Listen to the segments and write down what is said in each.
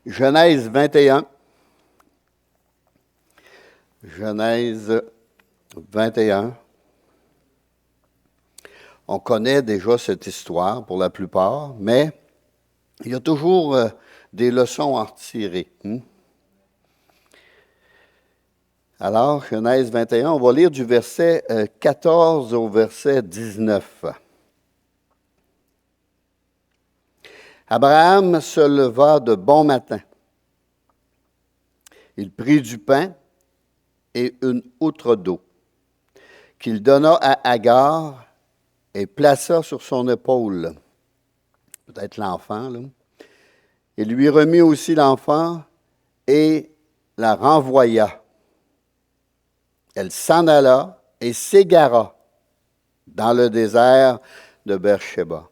Genèse 21. Genèse 21. On connaît déjà cette histoire pour la plupart, mais il y a toujours des leçons à en retirer. Alors, Genèse 21, on va lire du verset 14 au verset 19. Abraham se leva de bon matin. Il prit du pain et une outre d'eau, qu'il donna à Agar et plaça sur son épaule, peut-être l'enfant, là. Il lui remit aussi l'enfant et la renvoya. Elle s'en alla et s'égara dans le désert de Beersheba.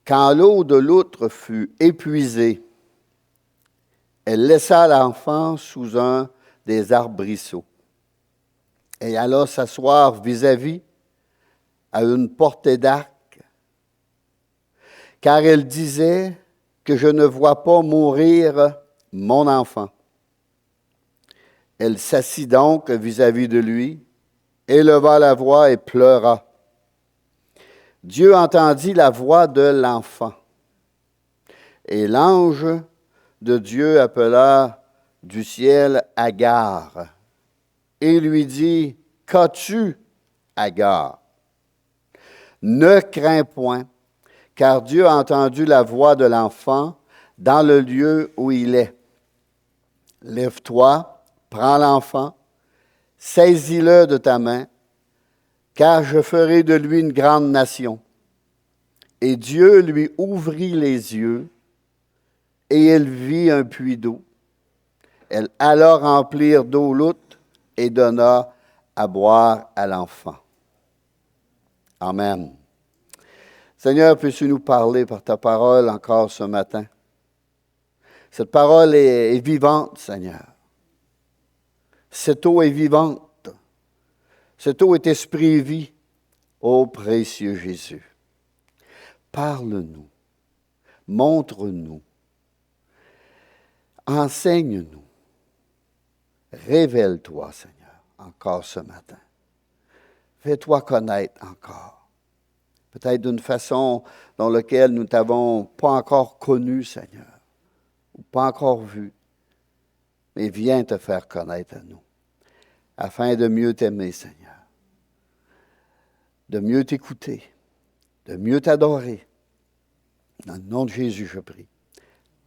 Quand l'eau de l'outre fut épuisée, elle laissa l'enfant sous un des arbrisseaux et alla s'asseoir vis-à-vis à une portée d'arc, car elle disait que je ne vois pas mourir mon enfant. Elle s'assit donc vis-à-vis de lui, éleva la voix et pleura. Dieu entendit la voix de l'enfant, et l'ange de Dieu appela du ciel Agar, et lui dit, « Qu'as-tu, Agar? Ne crains point, car Dieu a entendu la voix de l'enfant dans le lieu où il est. Lève-toi, prends l'enfant, saisis-le de ta main, car je ferai de lui une grande nation. » Et Dieu lui ouvrit les yeux, et elle vit un puits d'eau. Elle alla remplir d'eau l'outre et donna à boire à l'enfant. Amen. Seigneur, puisses-tu nous parler par ta parole encore ce matin? Cette parole est vivante, Seigneur. Cette eau est vivante. Cette eau est esprit et vie. Ô précieux Jésus, parle-nous, montre-nous, enseigne-nous, révèle-toi, Seigneur, encore ce matin. Fais-toi connaître encore, peut-être d'une façon dans laquelle nous ne t'avons pas encore connu, Seigneur, ou pas encore vu, mais viens te faire connaître à nous, afin de mieux t'aimer, Seigneur, de mieux t'écouter, de mieux t'adorer. Dans le nom de Jésus, je prie.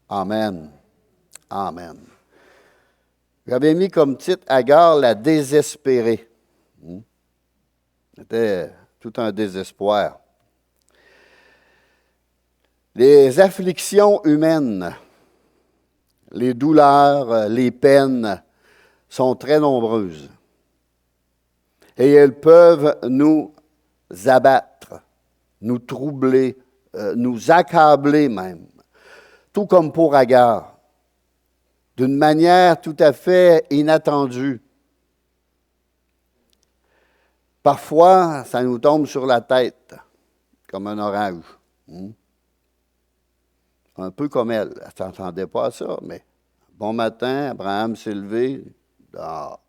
Amen. Amen. J'avais mis comme titre Agar la désespérée. C'était tout un désespoir. Les afflictions humaines, les douleurs, les peines sont très nombreuses. Et elles peuvent nous abattre, nous troubler, nous accabler même, tout comme pour Agar, d'une manière tout à fait inattendue. Parfois, ça nous tombe sur la tête, comme un orage. Un peu comme elle. Elle ne s'entendait pas à ça, mais bon matin, Abraham s'est levé. Ah.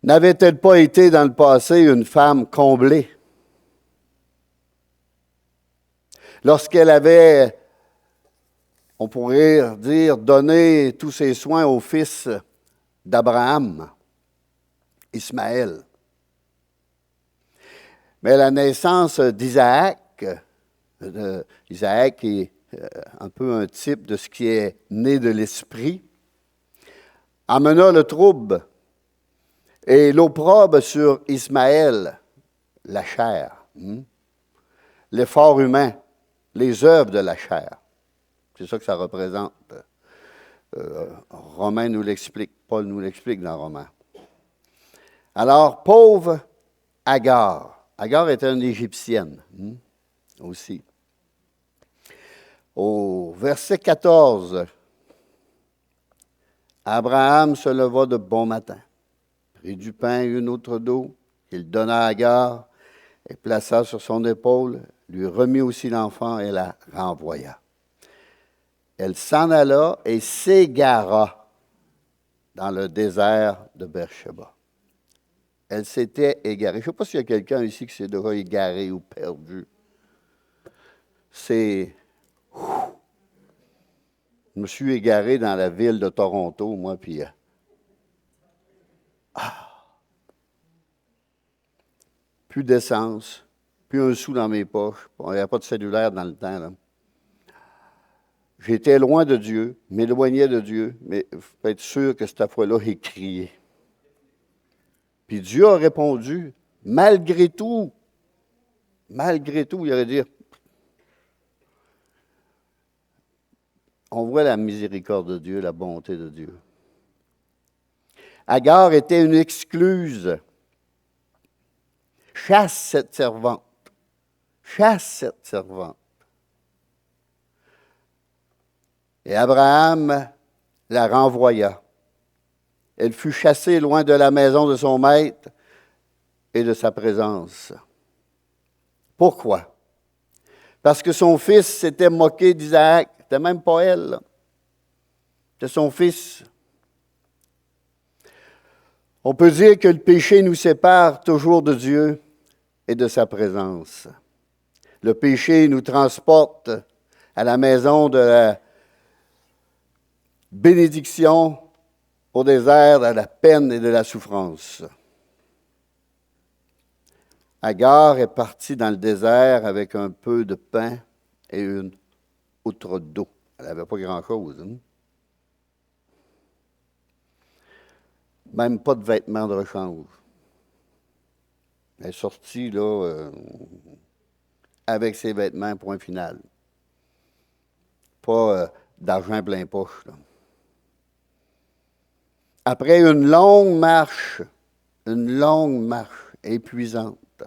N'avait-elle pas été dans le passé une femme comblée? Lorsqu'elle avait, on pourrait dire, donné tous ses soins au fils d'Abraham, Ismaël. Mais la naissance d'Isaac, Isaac est un peu un type de ce qui est né de l'esprit, amena le trouble et l'opprobre sur Ismaël, la chair, l'effort humain, les œuvres de la chair. C'est ça que ça représente. Romain nous l'explique, Paul nous l'explique dans Romains. Alors, pauvre Agar. Agar était une Égyptienne aussi. Au verset 14, Abraham se leva de bon matin, prit du pain et une outre d'eau, qu'il donna à Agar, et plaça sur son épaule, lui remit aussi l'enfant et la renvoya. Elle s'en alla et s'égara dans le désert de Beersheba. Elle s'était égarée. Je ne sais pas s'il y a quelqu'un ici qui s'est déjà égaré ou perdu. Je me suis égaré dans la ville de Toronto, moi, puis plus d'essence, plus un sou dans mes poches. Il n'y avait pas de cellulaire dans le temps, là. J'étais loin de Dieu, m'éloignais de Dieu, mais il faut être sûr que cette fois-là, j'ai crié. Puis Dieu a répondu, malgré tout, il aurait dit, on voit la miséricorde de Dieu, la bonté de Dieu. Agar était une excluse. Chasse cette servante. Chasse cette servante. Et Abraham la renvoya. Elle fut chassée loin de la maison de son maître et de sa présence. Pourquoi? Parce que son fils s'était moqué d'Isaac. C'était même pas elle, là. C'était son fils. On peut dire que le péché nous sépare toujours de Dieu et de sa présence. Le péché nous transporte à la maison de la bénédiction, au désert, à la peine et de la souffrance. Agar est partie dans le désert avec un peu de pain et une outre d'eau. Elle n'avait pas grand-chose, hein? Même pas de vêtements de rechange. Elle est sortie, là, avec ses vêtements, point final. Pas d'argent plein poche, là. Après une longue marche épuisante,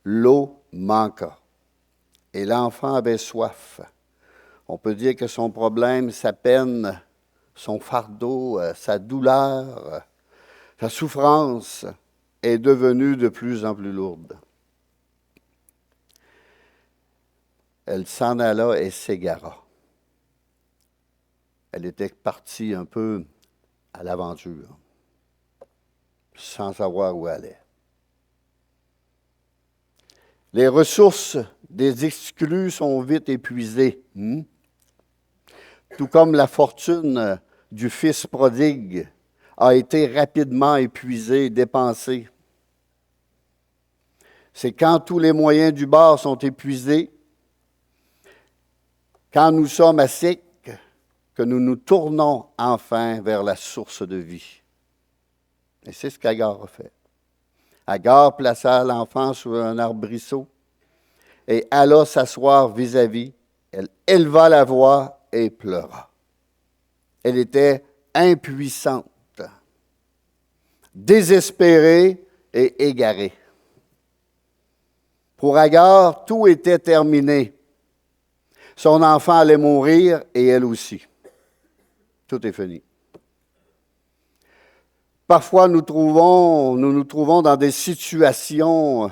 l'eau manqua et l'enfant avait soif. On peut dire que son problème, sa peine, son fardeau, sa douleur, sa souffrance est devenue de plus en plus lourde. Elle s'en alla et s'égara. Elle était partie un peu à l'aventure, sans savoir où elle allait. Les ressources des exclus sont vite épuisées, tout comme la fortune du fils prodigue a été rapidement épuisée, dépensée. C'est quand tous les moyens du bord sont épuisés, quand nous sommes à sec, que nous nous tournons enfin vers la source de vie. Et c'est ce qu'Agar a fait. Agar plaça l'enfant sous un arbrisseau et alla s'asseoir vis-à-vis. Elle éleva la voix et pleura. Elle était impuissante, désespérée et égarée. Pour Agar, tout était terminé. Son enfant allait mourir et elle aussi. Tout est fini. Parfois, nous nous trouvons dans des situations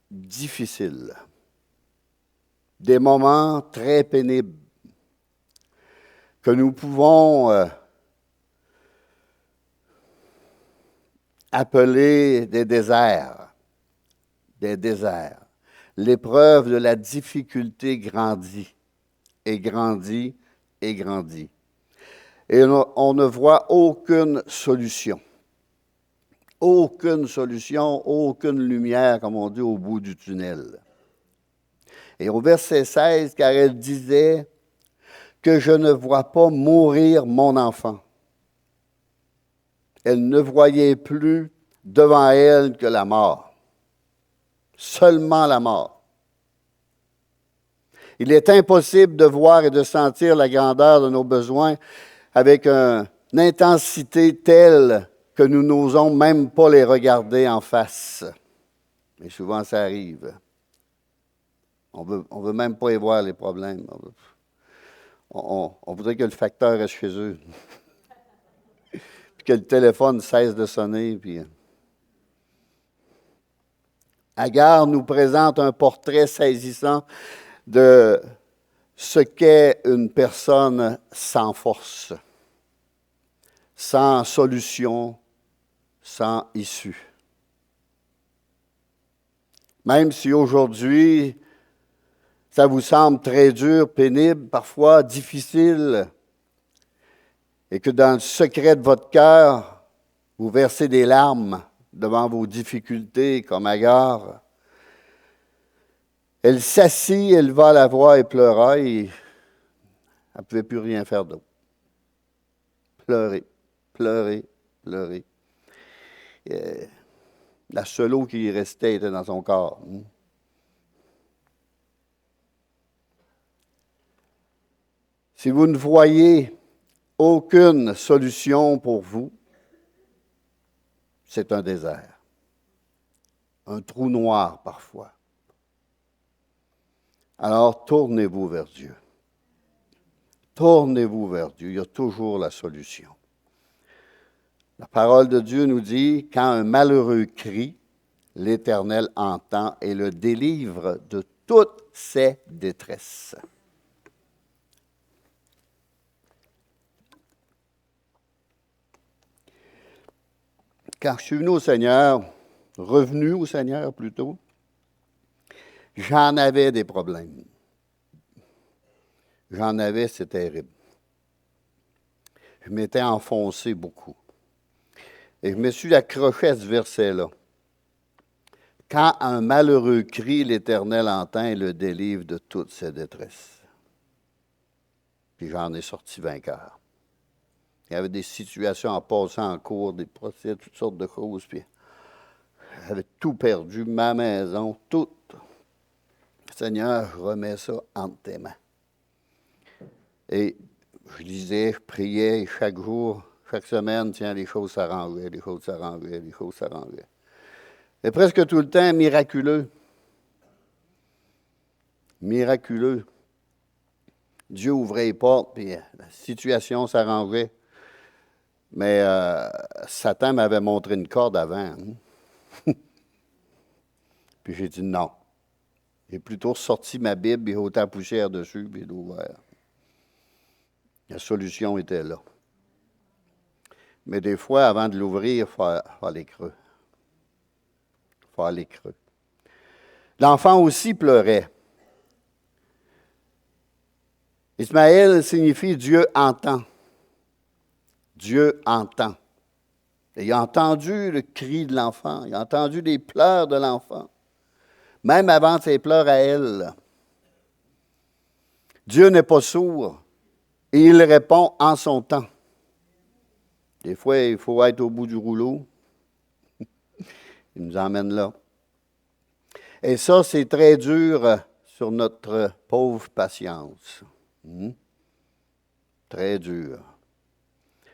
difficiles, des moments très pénibles que nous pouvons appeler des déserts. Des déserts. L'épreuve de la difficulté grandit et grandit et grandit. Et on ne voit aucune solution. Aucune solution, aucune lumière, comme on dit, au bout du tunnel. Et au verset 16, car elle disait que je ne vois pas mourir mon enfant. Elle ne voyait plus devant elle que la mort. Seulement la mort. Il est impossible de voir et de sentir la grandeur de nos besoins avec une intensité telle que nous n'osons même pas les regarder en face. Mais souvent, ça arrive. On veut même pas y voir les problèmes. On voudrait que le facteur reste chez eux. Puis que le téléphone cesse de sonner. Puis Agar nous présente un portrait saisissant de ce qu'est une personne sans force, sans solution, sans issue. Même si aujourd'hui, ça vous semble très dur, pénible, parfois difficile, et que dans le secret de votre cœur, vous versez des larmes devant vos difficultés comme Agar, elle s'assit, elle va à la voix et pleura, et elle ne pouvait plus rien faire d'autre. Pleurer, pleurer, pleurer. Et la seule eau qui restait était dans son corps. Si vous ne voyez aucune solution pour vous, c'est un désert, un trou noir parfois. Alors tournez-vous vers Dieu. Tournez-vous vers Dieu, il y a toujours la solution. La parole de Dieu nous dit, quand un malheureux crie, l'Éternel entend et le délivre de toutes ses détresses. Quand je suis venu au Seigneur, revenu au Seigneur plutôt, j'en avais des problèmes. J'en avais, c'est terrible. Je m'étais enfoncé beaucoup. Et je me suis accroché à ce verset-là. Quand un malheureux crie, l'Éternel entend et le délivre de toutes ses détresses. Puis j'en ai sorti vainqueur. Il y avait des situations en passant en cours, des procès, toutes sortes de choses. Puis j'avais tout perdu, ma maison, tout. Seigneur, je remets ça entre tes mains. Et je lisais, je priais, et chaque jour, chaque semaine, tiens, les choses s'arrangeaient, les choses s'arrangeaient, les choses s'arrangeaient. Et presque tout le temps, miraculeux. Miraculeux. Dieu ouvrait les portes, puis la situation s'arrangeait. Mais Satan m'avait montré une corde avant. Puis j'ai dit non. J'ai plutôt sorti ma Bible, et ôté la poussière dessus, puis l'ouvert. La solution était là. Mais des fois, avant de l'ouvrir, il faut aller creux. Il faut aller creux. L'enfant aussi pleurait. Ismaël signifie Dieu entend. Dieu entend. Et il a entendu le cri de l'enfant, il a entendu les pleurs de l'enfant, même avant ses pleurs à elle. Dieu n'est pas sourd et il répond en son temps. Des fois, il faut être au bout du rouleau. Il nous emmène là. Et ça, c'est très dur sur notre pauvre patience. Très dur.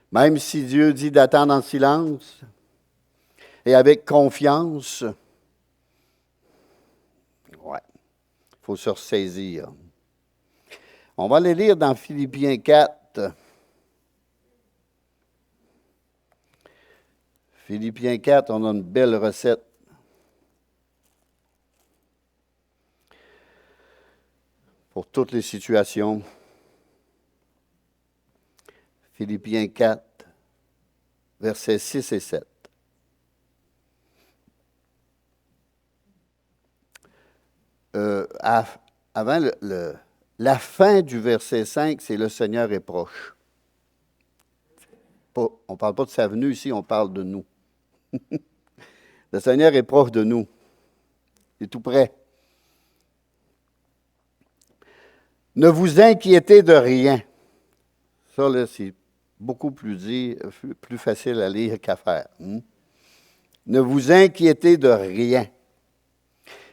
Même si Dieu dit d'attendre en silence et avec confiance, ouais, il faut se ressaisir. On va aller lire dans Philippiens 4. Philippiens 4, on a une belle recette. Pour toutes les situations. Philippiens 4, versets 6 et 7. Avant la fin du verset 5, c'est le Seigneur est proche. On ne parle pas de sa venue ici, on parle de nous. Le Seigneur est proche de nous. Il est tout près. Ne vous inquiétez de rien. Ça, là, c'est beaucoup plus facile à lire qu'à faire. Ne vous inquiétez de rien.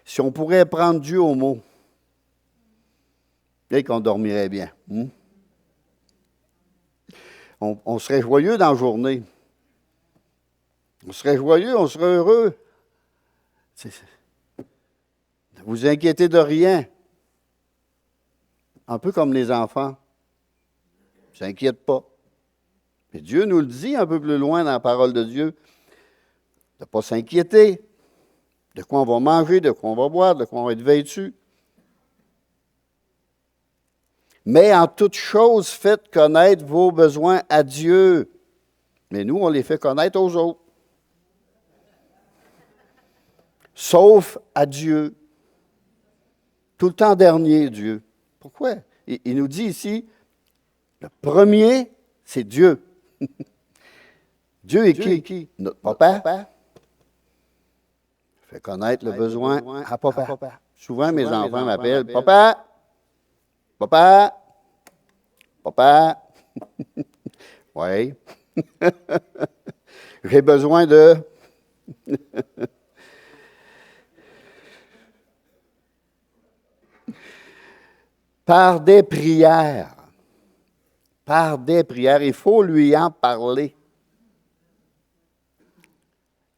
Si on pourrait prendre Dieu au mot, peut-être qu'on dormirait bien. On serait joyeux dans la journée. On serait joyeux, on serait heureux. Ne vous inquiétez de rien. Un peu comme les enfants. Ne s'inquiètent pas. Mais Dieu nous le dit un peu plus loin dans la parole de Dieu, de ne pas s'inquiéter. de quoi on va manger, de quoi on va boire, de quoi on va être vêtu. Mais en toute chose, faites connaître vos besoins à Dieu. Mais nous, on les fait connaître aux autres. Sauf à Dieu. Tout le temps dernier, Dieu. Pourquoi? Il nous dit ici, le premier, c'est Dieu. Dieu est qui? Notre papa. Fait connaître le besoin à papa. Souvent, mes enfants m'appellent, papa, papa, papa. Oui. J'ai besoin de... Par des prières. Par des prières. Il faut lui en parler.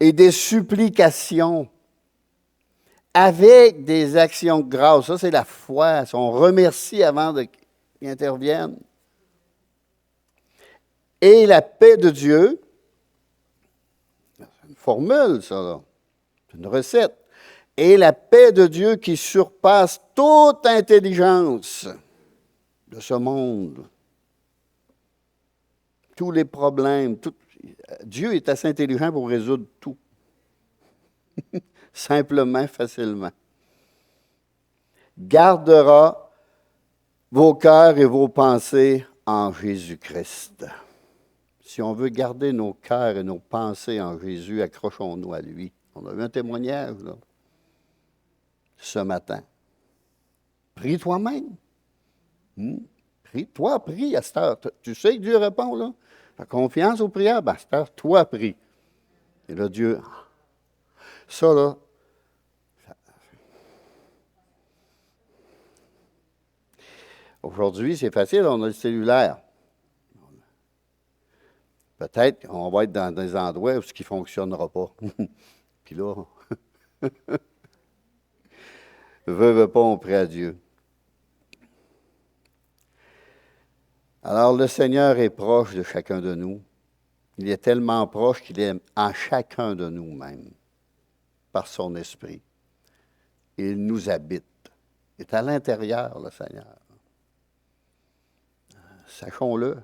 Et des supplications. Avec des actions de grâce. Ça, c'est la foi. On remercie avant qu'il intervienne. Et la paix de Dieu. C'est une formule, ça, là. C'est une recette. Et la paix de Dieu qui surpasse toute intelligence de ce monde. Tous les problèmes. Dieu est assez intelligent pour résoudre tout. Simplement, facilement. Gardera vos cœurs et vos pensées en Jésus-Christ. Si on veut garder nos cœurs et nos pensées en Jésus, accrochons-nous à lui. On a eu un témoignage, là, ce matin. Prie toi-même. Prie à cette heure. Tu sais que Dieu répond, là? Fais confiance aux prières, à cette heure, toi, prie. Et là, Dieu... Ça, là... Aujourd'hui, c'est facile, on a le cellulaire. Peut-être qu'on va être dans des endroits où ce qui ne fonctionnera pas. Puis là, veut pas, on prie à Dieu. Alors, le Seigneur est proche de chacun de nous. Il est tellement proche qu'il est en chacun de nous-mêmes, par son esprit. Il nous habite. Il est à l'intérieur, le Seigneur. Sachons-le.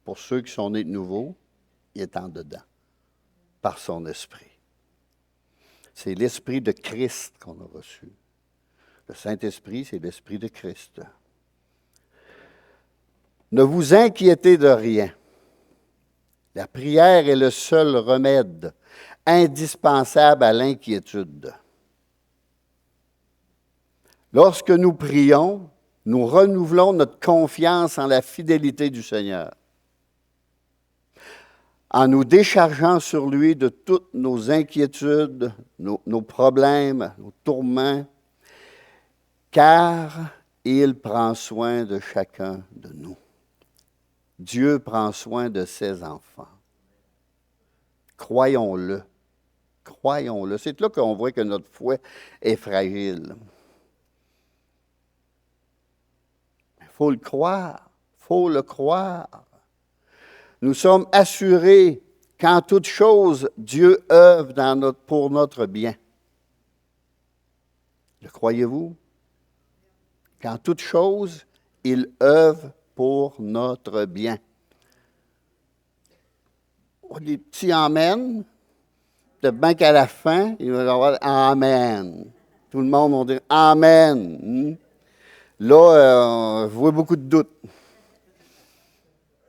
Pour ceux qui sont nés de nouveau, il est en dedans, par son esprit. C'est l'esprit de Christ qu'on a reçu. Le Saint-Esprit, c'est l'esprit de Christ. Ne vous inquiétez de rien. La prière est le seul remède indispensable à l'inquiétude. Lorsque nous prions, nous renouvelons notre confiance en la fidélité du Seigneur, en nous déchargeant sur lui de toutes nos inquiétudes, nos problèmes, nos tourments, car il prend soin de chacun de nous. Dieu prend soin de ses enfants. Croyons-le. Croyons-le. C'est là qu'on voit que notre foi est fragile. Il faut le croire. Il faut le croire. Nous sommes assurés qu'en toute chose, Dieu œuvre pour notre bien. Le croyez-vous? Qu'en toute chose, il œuvre pour notre bien. Les petits amen, de bien qu'à la fin, il va y avoir amen. Tout le monde va dire amen. Là, je vois beaucoup de doutes.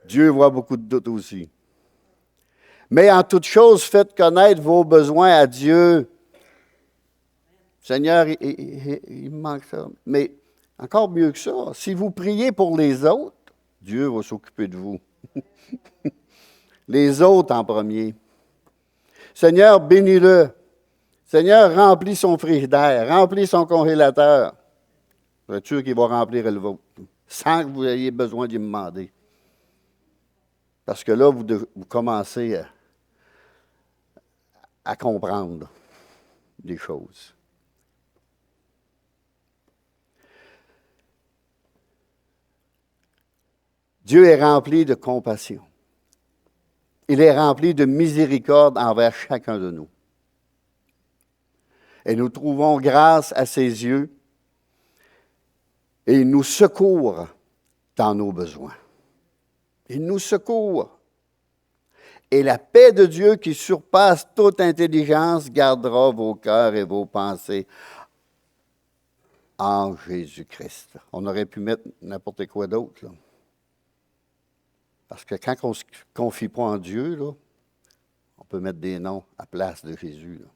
Dieu voit beaucoup de doutes aussi. Mais en toute chose, faites connaître vos besoins à Dieu. Seigneur, il me manque ça. Mais encore mieux que ça, si vous priez pour les autres, Dieu va s'occuper de vous. Les autres en premier. Seigneur, bénis-le. Seigneur, remplis son frigidaire, remplis son congélateur. Je suis sûr qu'il va remplir le vôtre, sans que vous ayez besoin d'y demander. Parce que là, vous commencez à comprendre des choses. Dieu est rempli de compassion. Il est rempli de miséricorde envers chacun de nous. Et nous trouvons grâce à ses yeux et il nous secourt dans nos besoins. Il nous secourt. Et la paix de Dieu qui surpasse toute intelligence gardera vos cœurs et vos pensées en Jésus-Christ. On aurait pu mettre n'importe quoi d'autre, là. Parce que quand on ne se confie pas en Dieu, là, on peut mettre des noms à place de Jésus, là.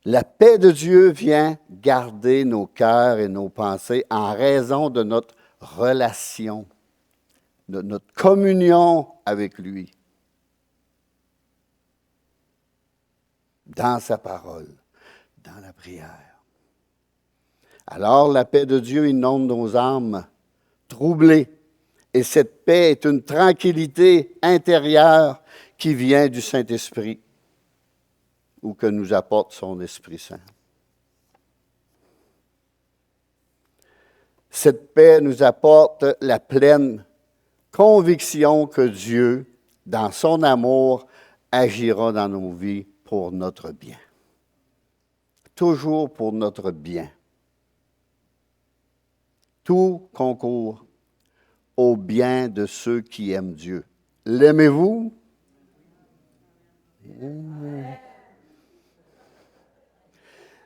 La paix de Dieu vient garder nos cœurs et nos pensées en raison de notre relation, de notre communion avec lui, dans sa parole, dans la prière. Alors la paix de Dieu inonde nos âmes troublées, et cette paix est une tranquillité intérieure qui vient du Saint-Esprit, ou que nous apporte son Esprit Saint. Cette paix nous apporte la pleine conviction que Dieu, dans son amour, agira dans nos vies pour notre bien. Toujours pour notre bien. Tout concourt au bien de ceux qui aiment Dieu. L'aimez-vous?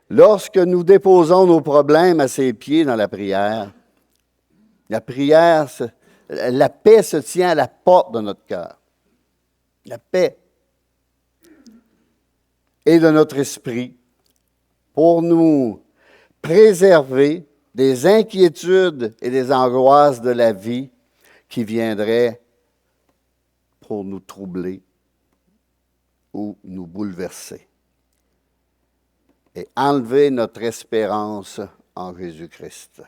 Lorsque nous déposons nos problèmes à ses pieds dans la prière, la paix se tient à la porte de notre cœur. La paix et de notre esprit pour nous préserver des inquiétudes et des angoisses de la vie qui viendraient pour nous troubler ou nous bouleverser. Et enlever notre espérance en Jésus-Christ.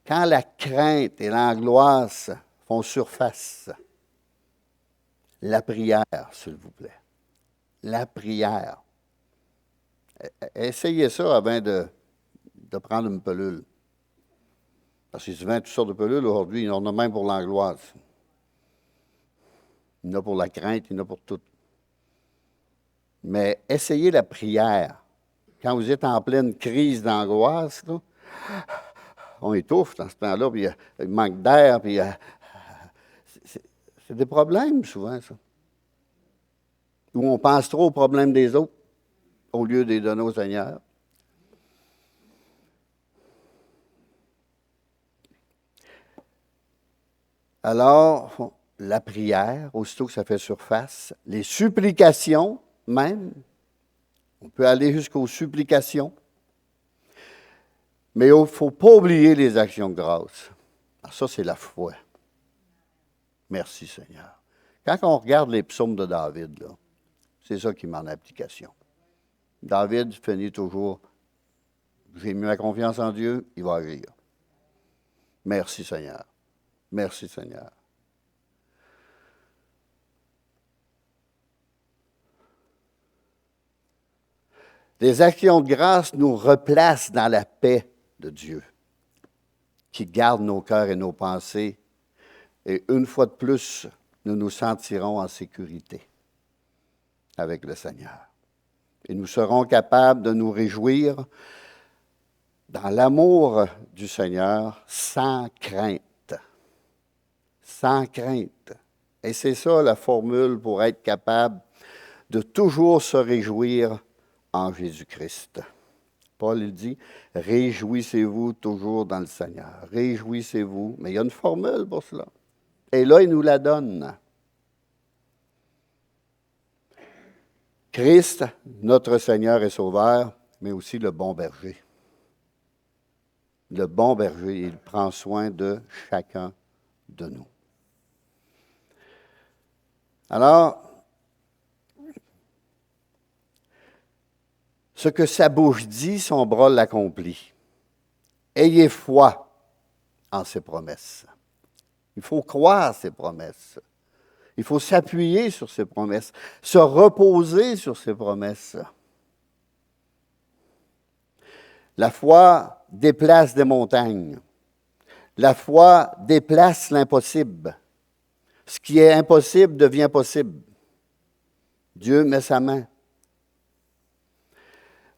Quand la crainte et l'angoisse font surface, la prière, s'il vous plaît. La prière. Essayez ça avant de prendre une pilule. Parce que souvent, toutes sortes de pilules aujourd'hui, il y en a même pour l'angoisse. Il y en a pour la crainte, il y en a pour tout. Mais essayez la prière. Quand vous êtes en pleine crise d'angoisse, là, on étouffe dans ce temps-là, puis il manque d'air, puis c'est des problèmes souvent, ça. Où on pense trop aux problèmes des autres au lieu de les donner au Seigneur. Alors, la prière, aussitôt que ça fait surface, les supplications même, on peut aller jusqu'aux supplications, mais il ne faut pas oublier les actions de grâce. Alors ça, c'est la foi. Merci Seigneur. Quand on regarde les psaumes de David, là, c'est ça qui met en application. David finit toujours, j'ai mis ma confiance en Dieu, il va agir. Merci Seigneur. Merci Seigneur. Les actions de grâce nous replacent dans la paix de Dieu, qui garde nos cœurs et nos pensées. Et une fois de plus, nous nous sentirons en sécurité avec le Seigneur. Et nous serons capables de nous réjouir dans l'amour du Seigneur sans crainte. Sans crainte. Et c'est ça la formule pour être capable de toujours se réjouir en Jésus-Christ. Paul il dit, réjouissez-vous toujours dans le Seigneur. Réjouissez-vous. Mais il y a une formule pour cela. Et là, il nous la donne. Christ, notre Seigneur et Sauveur, mais aussi le bon berger. Le bon berger, il prend soin de chacun de nous. Alors, ce que sa bouche dit, son bras l'accomplit. Ayez foi en ses promesses. Il faut croire ses promesses. Il faut s'appuyer sur ses promesses, se reposer sur ses promesses. La foi déplace des montagnes. La foi déplace l'impossible. Ce qui est impossible devient possible. Dieu met sa main.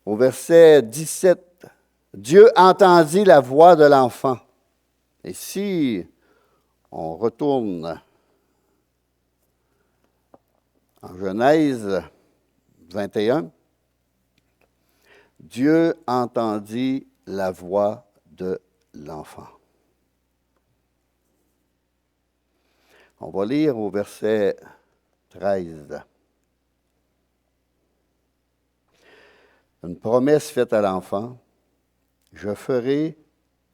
Au verset 17, Dieu entendit la voix de l'enfant. Et si on retourne en Genèse 21, Dieu entendit la voix de l'enfant. On va lire au verset 13. Une promesse faite à l'enfant. Je ferai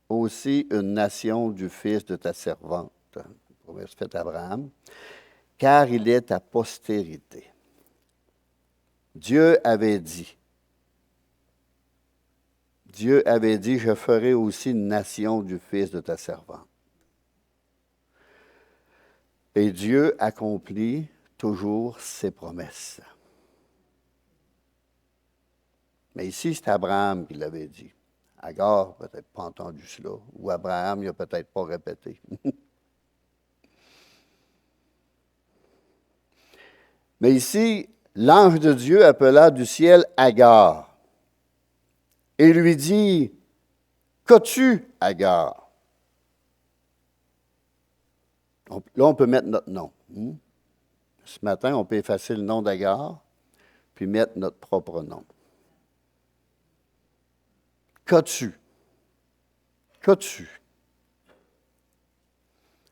aussi une nation du fils de ta servante. Une promesse faite à Abraham. Car il est ta postérité. Dieu avait dit, je ferai aussi une nation du fils de ta servante. Et Dieu accomplit toujours ses promesses. Mais ici, c'est Abraham qui l'avait dit. Agar n'a peut-être pas entendu cela, ou Abraham n'a peut-être pas répété. Mais ici, l'ange de Dieu appela du ciel Agar et lui dit, qu'as-tu, Agar? Là, on peut mettre notre nom. Ce matin, on peut effacer le nom d'Agar, puis mettre notre propre nom. Qu'as-tu? Qu'as-tu?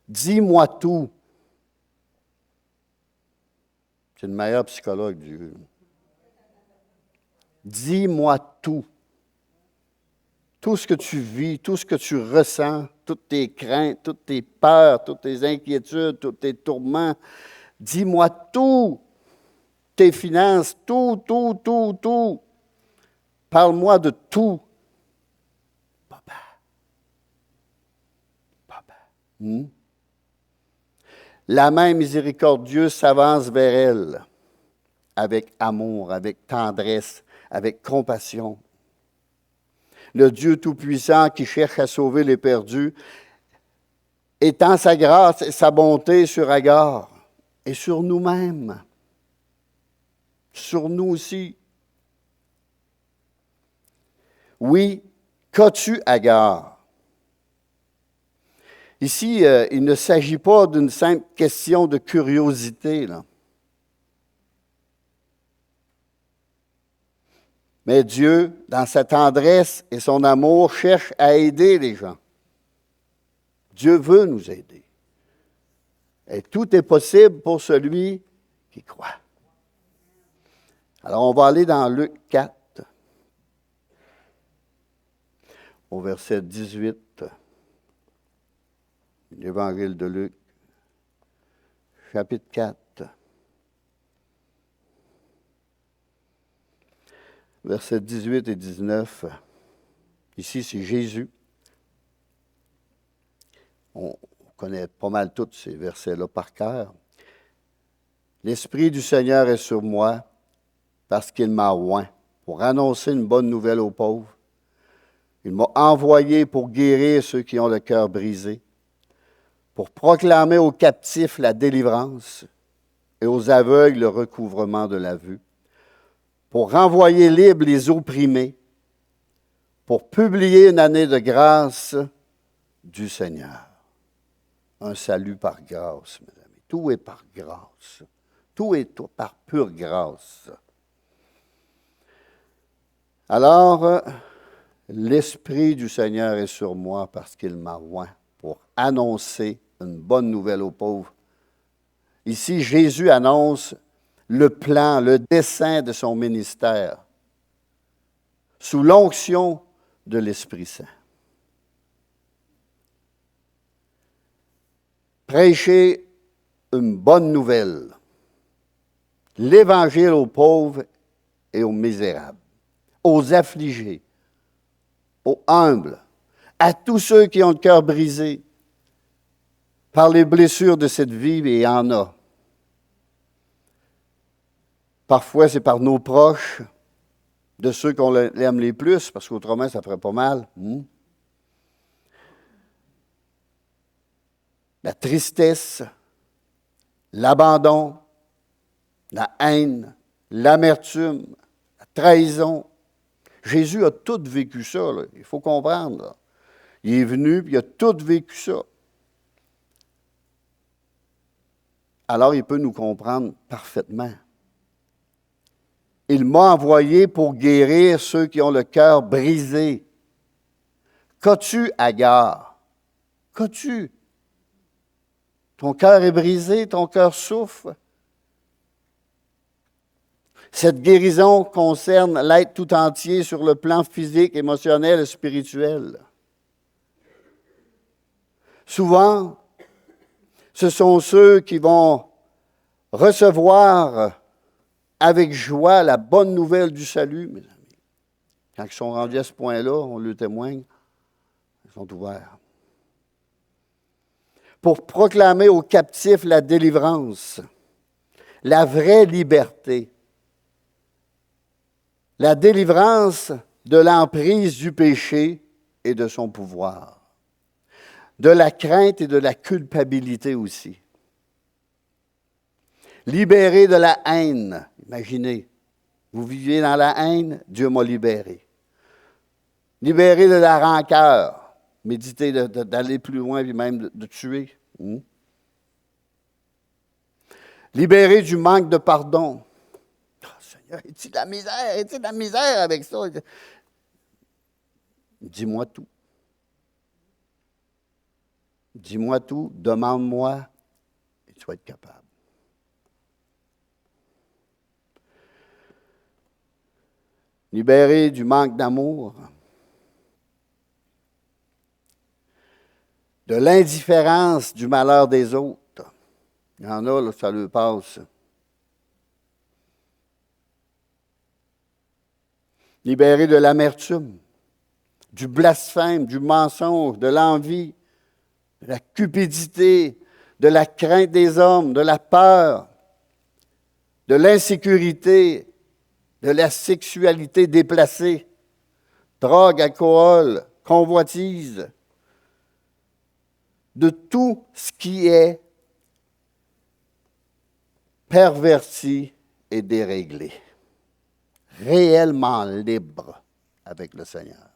Dis-moi tout. C'est le meilleur psychologue, Dieu. Dis-moi tout. Tout ce que tu vis, tout ce que tu ressens, toutes tes craintes, toutes tes peurs, toutes tes inquiétudes, tous tes tourments. Dis-moi tout. Tes finances, tout. Parle-moi de tout. Papa. La main miséricordieuse s'avance vers elle avec amour, avec tendresse, avec compassion. Le Dieu Tout-Puissant qui cherche à sauver les perdus étend sa grâce et sa bonté sur Agar et sur nous-mêmes, sur nous aussi. Oui, qu'as-tu, Agar? Ici, il ne s'agit pas d'une simple question de curiosité, là. Mais Dieu, dans sa tendresse et son amour, cherche à aider les gens. Dieu veut nous aider. Et tout est possible pour celui qui croit. Alors, on va aller dans Luc 4, au verset 18, l'Évangile de Luc, chapitre 4. Versets 18 et 19. Ici, c'est Jésus. On connaît pas mal tous ces versets-là par cœur. L'Esprit du Seigneur est sur moi parce qu'il m'a oint pour annoncer une bonne nouvelle aux pauvres. Il m'a envoyé pour guérir ceux qui ont le cœur brisé, pour proclamer aux captifs la délivrance et aux aveugles le recouvrement de la vue, pour renvoyer libres les opprimés, pour publier une année de grâce du Seigneur. Un salut par grâce, mes amis. Tout est par grâce. Tout est par pure grâce. Alors, l'Esprit du Seigneur est sur moi parce qu'il m'a oint pour annoncer une bonne nouvelle aux pauvres. Ici, Jésus annonce le plan, le dessein de son ministère sous l'onction de l'Esprit Saint. Prêcher une bonne nouvelle, l'Évangile aux pauvres et aux misérables, aux affligés, aux humbles, à tous ceux qui ont le cœur brisé par les blessures de cette vie, et il y en a. Parfois, c'est par nos proches, de ceux qu'on aime les plus, parce qu'autrement, ça ferait pas mal. La tristesse, l'abandon, la haine, l'amertume, la trahison. Jésus a tout vécu ça, là. Il faut comprendre. Là. Il est venu, puis il a tout vécu ça. Alors, il peut nous comprendre parfaitement. Il m'a envoyé pour guérir ceux qui ont le cœur brisé. Qu'as-tu, Agar? Qu'as-tu? Ton cœur est brisé, ton cœur souffre. Cette guérison concerne l'être tout entier sur le plan physique, émotionnel et spirituel. Souvent, ce sont ceux qui vont recevoir avec joie la bonne nouvelle du salut, mes amis. Quand ils sont rendus à ce point-là, on le témoigne, ils sont ouverts. Pour proclamer aux captifs la délivrance, la vraie liberté, la délivrance de l'emprise du péché et de son pouvoir, de la crainte et de la culpabilité aussi. Libéré de la haine, imaginez, vous vivez dans la haine, Dieu m'a libéré. Libéré de la rancœur, méditez d'aller plus loin puis même de tuer. Libéré du manque de pardon. Oh, Seigneur, est-il de la misère? Est-il de la misère avec ça? Dis-moi tout. Dis-moi tout, demande-moi, et tu vas être capable. Libéré du manque d'amour, de l'indifférence du malheur des autres. Il y en a, là, ça leur passe. Libéré de l'amertume, du blasphème, du mensonge, de l'envie, de la cupidité, de la crainte des hommes, de la peur, de l'insécurité, de la sexualité déplacée, drogue, alcool, convoitise, de tout ce qui est perverti et déréglé. Réellement libre avec le Seigneur.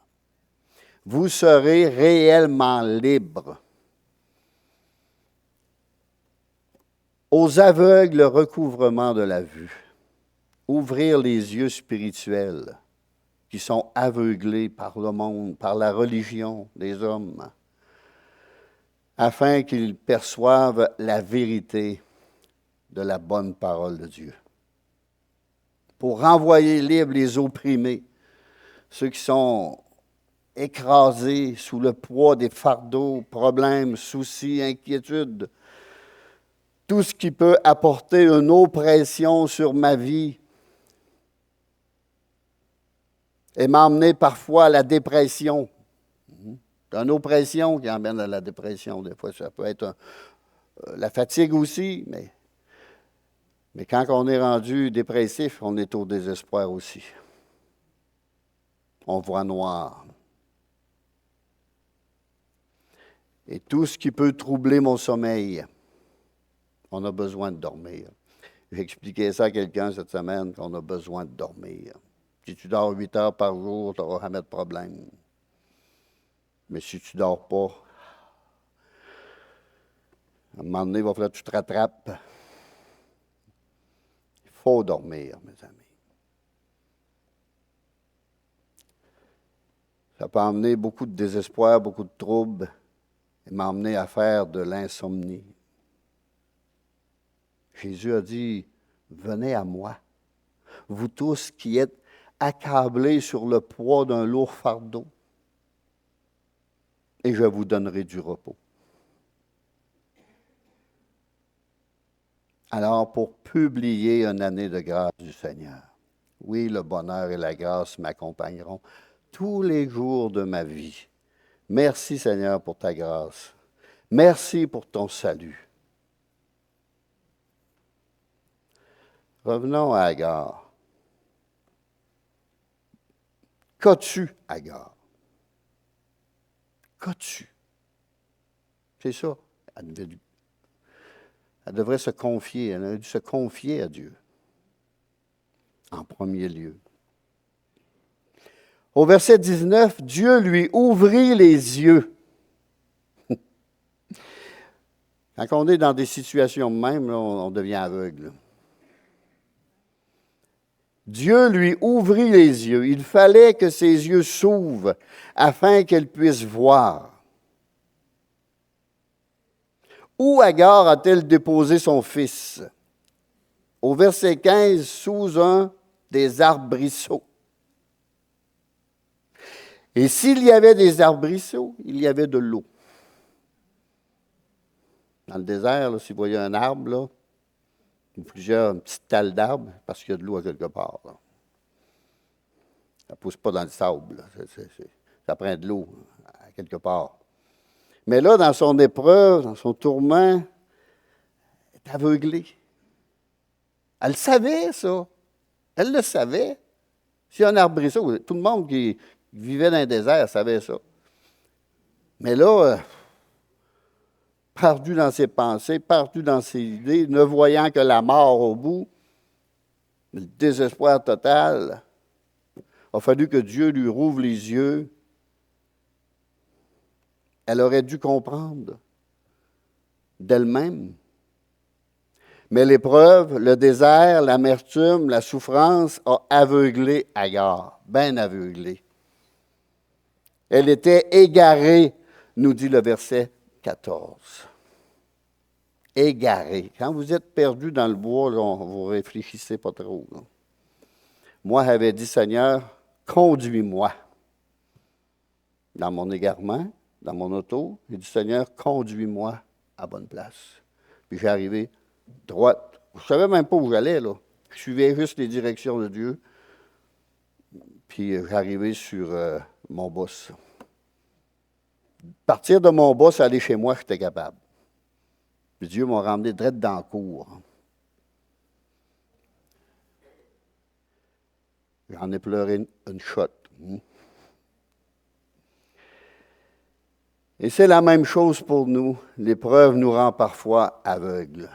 Vous serez réellement libre. Aux aveugles, le recouvrement de la vue. Ouvrir les yeux spirituels qui sont aveuglés par le monde, par la religion des hommes, afin qu'ils perçoivent la vérité de la bonne parole de Dieu. Pour renvoyer libres les opprimés, ceux qui sont écrasés sous le poids des fardeaux, problèmes, soucis, inquiétudes, tout ce qui peut apporter une oppression sur ma vie et m'emmener parfois à la dépression. C'est une oppression qui emmène à la dépression. Des fois, ça peut être la fatigue aussi, mais quand on est rendu dépressif, on est au désespoir aussi. On voit noir. Et tout ce qui peut troubler mon sommeil, on a besoin de dormir. J'ai expliqué ça à quelqu'un cette semaine, qu'on a besoin de dormir. Si tu dors 8 heures par jour, tu n'auras jamais de problème. Mais si tu ne dors pas, à un moment donné, il va falloir que tu te rattrapes. Il faut dormir, mes amis. Ça peut emmener beaucoup de désespoir, beaucoup de troubles, et m'emmener à faire de l'insomnie. Jésus a dit, venez à moi, vous tous qui êtes accablés sur le poids d'un lourd fardeau, et je vous donnerai du repos. Alors, pour publier une année de grâce du Seigneur, oui, le bonheur et la grâce m'accompagneront tous les jours de ma vie. Merci, Seigneur, pour ta grâce. Merci pour ton salut. Revenons à Agar. Qu'as-tu, Agar? Qu'as-tu? C'est ça. Elle devrait se confier. Elle a dû se confier à Dieu. en premier lieu. Au verset 19, Dieu lui ouvrit les yeux. Quand on est dans des situations même, là, on devient aveugle. Dieu lui ouvrit les yeux. Il fallait que ses yeux s'ouvrent afin qu'elle puisse voir. Où Agar a-t-elle déposé son fils? Au verset 15, sous un des arbrisseaux. Et s'il y avait des arbrisseaux, il y avait de l'eau. Dans le désert, là, si vous voyez un arbre, là, ou plusieurs petites talles d'arbres, parce qu'il y a de l'eau à quelque part. Là. Ça ne pousse pas dans le sable. Là. Ça prend de l'eau à quelque part. Mais là, dans son épreuve, dans son tourment, elle est aveuglée. Elle savait, ça. Elle le savait. S'il y a un arbrisseau, tout le monde qui vivait dans le désert savait ça. Mais là, perdu dans ses pensées, perdu dans ses idées, ne voyant que la mort au bout, le désespoir total, il a fallu que Dieu lui rouvre les yeux. Elle aurait dû comprendre d'elle-même. Mais l'épreuve, le désert, l'amertume, la souffrance a aveuglé Agar, bien aveuglé. Elle était égarée, nous dit le verset 14. Égarée. Quand vous êtes perdu dans le bois, là, vous ne réfléchissez pas trop. Là. Moi, j'avais dit, Seigneur, conduis-moi. Dans mon égarement, dans mon auto, j'ai dit, Seigneur, conduis-moi à bonne place. Puis j'ai arrivé droite. Je ne savais même pas où j'allais, là. Je suivais juste les directions de Dieu. Puis j'arrivais sur mon boss. Partir de mon boss, aller chez moi, j'étais capable. Puis Dieu m'a ramené direct dans le cours. J'en ai pleuré une shot. Et c'est la même chose pour nous. L'épreuve nous rend parfois aveugles.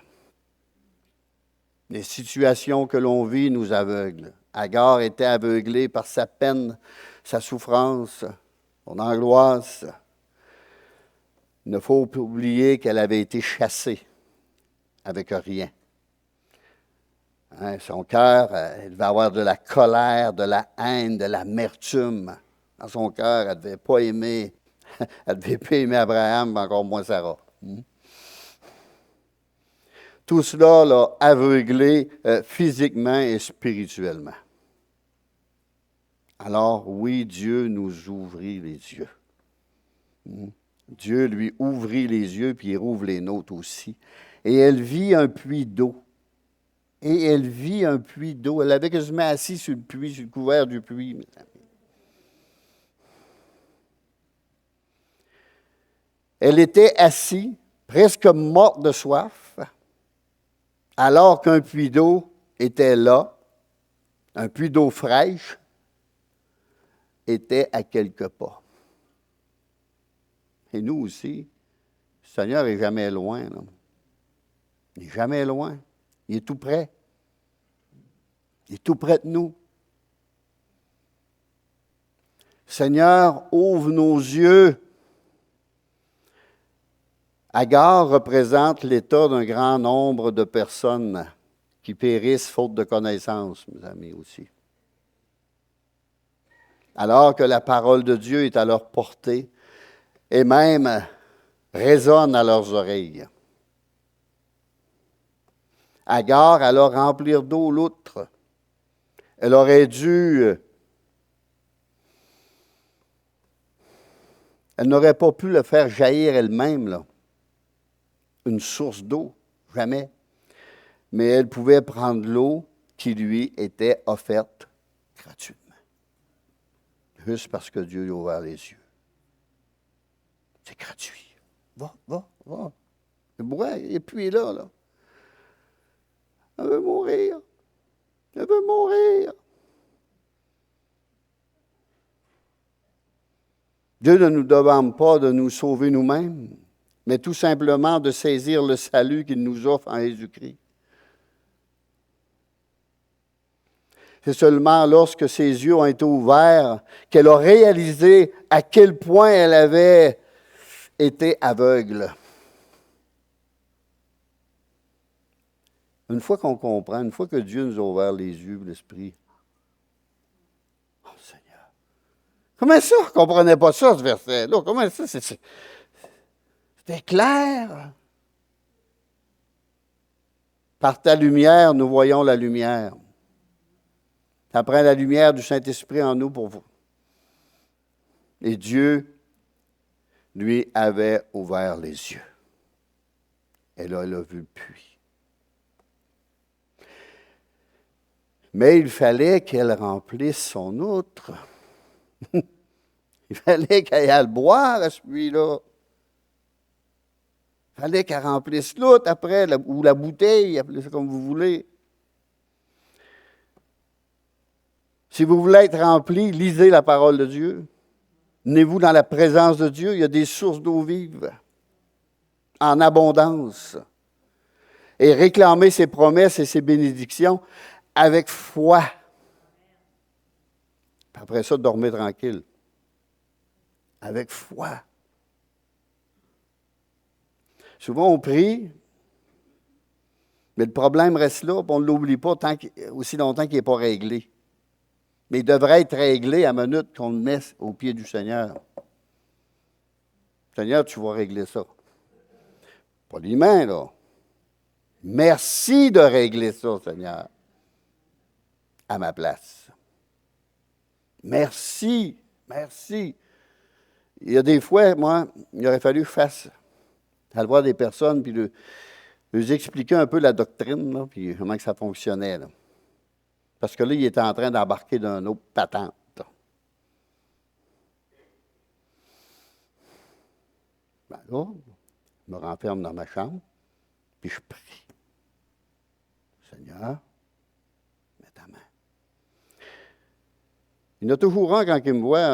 Les situations que l'on vit nous aveuglent. Agar était aveuglée par sa peine, sa souffrance, son angoisse. Il ne faut pas oublier qu'elle avait été chassée avec rien. Hein, son cœur, elle devait avoir de la colère, de la haine, de l'amertume. Dans son cœur, elle ne devait pas aimer. Elle ne devait pas aimer Abraham, mais encore moins Sarah. Tout cela l'a aveuglé physiquement et spirituellement. Alors, oui, Dieu nous ouvrit les yeux. Dieu lui ouvrit les yeux, puis il rouvre les nôtres aussi. Et elle vit un puits d'eau. Et elle vit un puits d'eau. Elle avait quasiment assis sur le puits, sur le couvert du puits, mes amis. Elle était assise, presque morte de soif, alors qu'un puits d'eau était là, un puits d'eau fraîche était à quelques pas. Et nous aussi, le Seigneur n'est jamais loin. Là. Il n'est jamais loin. Il est tout près. Il est tout près de nous. Seigneur, ouvre nos yeux. Agar représente l'état d'un grand nombre de personnes qui périssent faute de connaissance, mes amis aussi. Alors que la parole de Dieu est à leur portée et même résonne à leurs oreilles. Agar allait remplir d'eau l'outre. Elle aurait dû... Elle n'aurait pas pu le faire jaillir elle-même, là. Une source d'eau, jamais. Mais elle pouvait prendre l'eau qui lui était offerte gratuitement. Juste parce que Dieu lui a ouvert les yeux. C'est gratuit. Va. Bois, et puis là. Elle veut mourir. Elle veut mourir. Dieu ne nous demande pas de nous sauver nous-mêmes, mais tout simplement de saisir le salut qu'il nous offre en Jésus-Christ. C'est seulement lorsque ses yeux ont été ouverts qu'elle a réalisé à quel point elle avait été aveugle. Une fois qu'on comprend, une fois que Dieu nous a ouvert les yeux et l'esprit, oh Seigneur, comment ça, on ne comprenait pas ça, ce verset-là? Comment ça, c'était clair. Par ta lumière, nous voyons la lumière. Ça prend la lumière du Saint-Esprit en nous pour vous. Et Dieu lui avait ouvert les yeux. Et là, elle a vu le puits. Mais il fallait qu'elle remplisse son outre. Il fallait qu'elle aille le boire à ce puits-là. Il fallait qu'elle remplisse l'autre après, ou la bouteille, appelez ça comme vous voulez. Si vous voulez être rempli, lisez la parole de Dieu. Tenez-vous dans la présence de Dieu. Il y a des sources d'eau vive en abondance. Et réclamez ses promesses et ses bénédictions avec foi. Puis après ça, dormez tranquille. Avec foi. Souvent, on prie, mais le problème reste là, puis on ne l'oublie pas aussi longtemps qu'il n'est pas réglé. Mais il devrait être réglé à la minute qu'on le met au pied du Seigneur. Seigneur, tu vas régler ça. Pas les mains, là. Merci de régler ça, Seigneur, à ma place. Merci, merci. Il y a des fois, moi, il aurait fallu aller voir des personnes, puis leur expliquer un peu la doctrine, là, puis comment que ça fonctionnait, là. Parce que là, il était en train d'embarquer dans une autre patente. Ben là, je me renferme dans ma chambre, puis je prie. Seigneur, mets ta main. Il y en a toujours un, quand il me voit,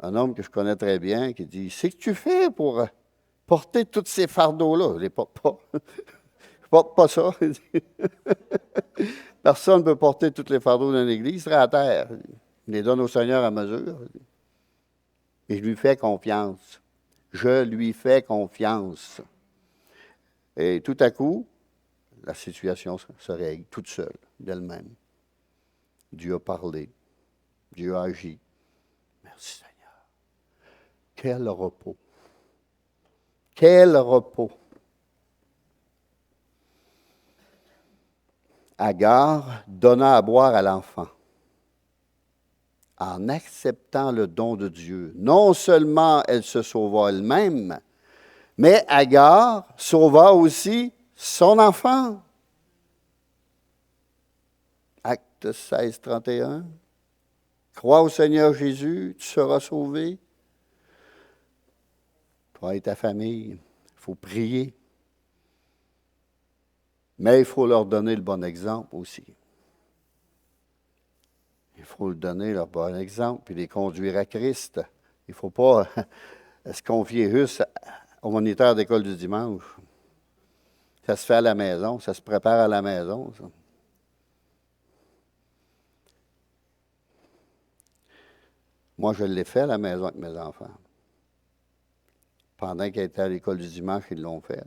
un homme que je connais très bien, qui dit, « C'est que tu fais pour porter tous ces fardeaux-là? » Je ne les porte pas. Je ne porte pas ça. Personne ne peut porter tous les fardeaux d'une église, il serait à terre. Il les donne au Seigneur à mesure. Et je lui fais confiance. Je lui fais confiance. Et tout à coup, la situation se règle toute seule, d'elle-même. Dieu a parlé. Dieu a agi. Merci Seigneur. Quel repos. Quel repos. Agar donna à boire à l'enfant en acceptant le don de Dieu. Non seulement elle se sauva elle-même, mais Agar sauva aussi son enfant. Acte 16, 31. Crois au Seigneur Jésus, tu seras sauvé. Toi et ta famille, il faut prier. Mais il faut leur donner le bon exemple aussi. Il faut leur donner leur bon exemple puis les conduire à Christ. Il ne faut pas se confier juste au moniteur d'école du dimanche. Ça se fait à la maison, ça se prépare à la maison, ça. Moi, je l'ai fait à la maison avec mes enfants. Pendant qu'ils étaient à l'école du dimanche, ils l'ont fait.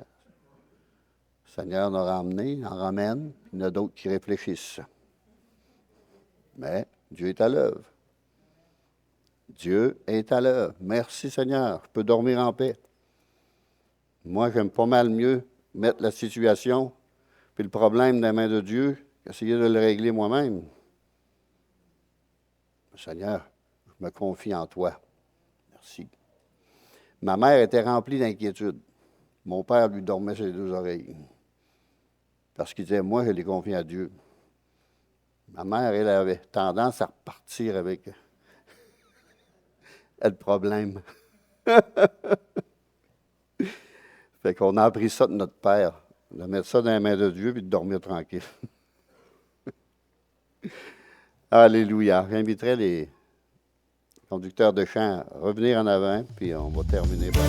Le Seigneur nous a ramenés, en ramène, il y en a d'autres qui réfléchissent. Mais Dieu est à l'œuvre. Dieu est à l'œuvre. Merci Seigneur, je peux dormir en paix. Moi, j'aime pas mal mieux mettre la situation puis le problème dans les mains de Dieu qu'essayer de le régler moi-même. Seigneur, je me confie en toi. Merci. Ma mère était remplie d'inquiétude. Mon père lui dormait sur les deux oreilles. Parce qu'il disait, moi, je l'ai confié à Dieu. Ma mère, elle avait tendance à repartir avec le problème. Fait qu'on a appris ça de notre père, de mettre ça dans les mains de Dieu et de dormir tranquille. Alléluia. J'inviterai les conducteurs de chant à revenir en avant, puis on va terminer par